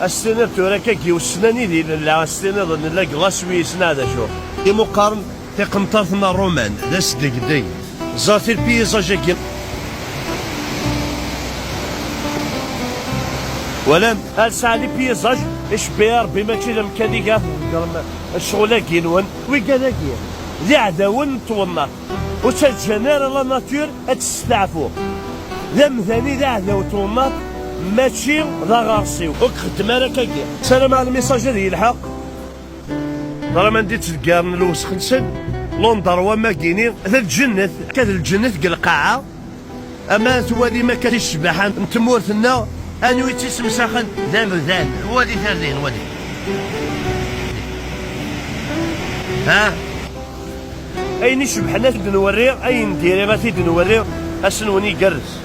السنة توركا كي والسناني دي لا السنة نلاقي غاسوي سنة هذا شو دي مقارن تقنطرنا رومان لا صدق دي زارتي البيزاج كي ولا السالي بيزاج اش بير بما كي لم كان الشغل كينون ويقال كي ذي عداون طولنا وتجنر لا ناتور تستعفو ذم ثاني ذا عداو طولنا ماشي ذا غارسيو وكخدم انا كاكي سلام على الميساج هذه الحق راه ما نديت تلقارن الوسخ نسد لوندر وما كيني ذا الجنة كذا الجنة القاعة اما توالي ما كان الشبح نتمورثنا انو يتسم ساخن ذان ولي ثانيين ولي ها اين شبحنا تدنوري اين ديري ما تدنوري اسنوني قرز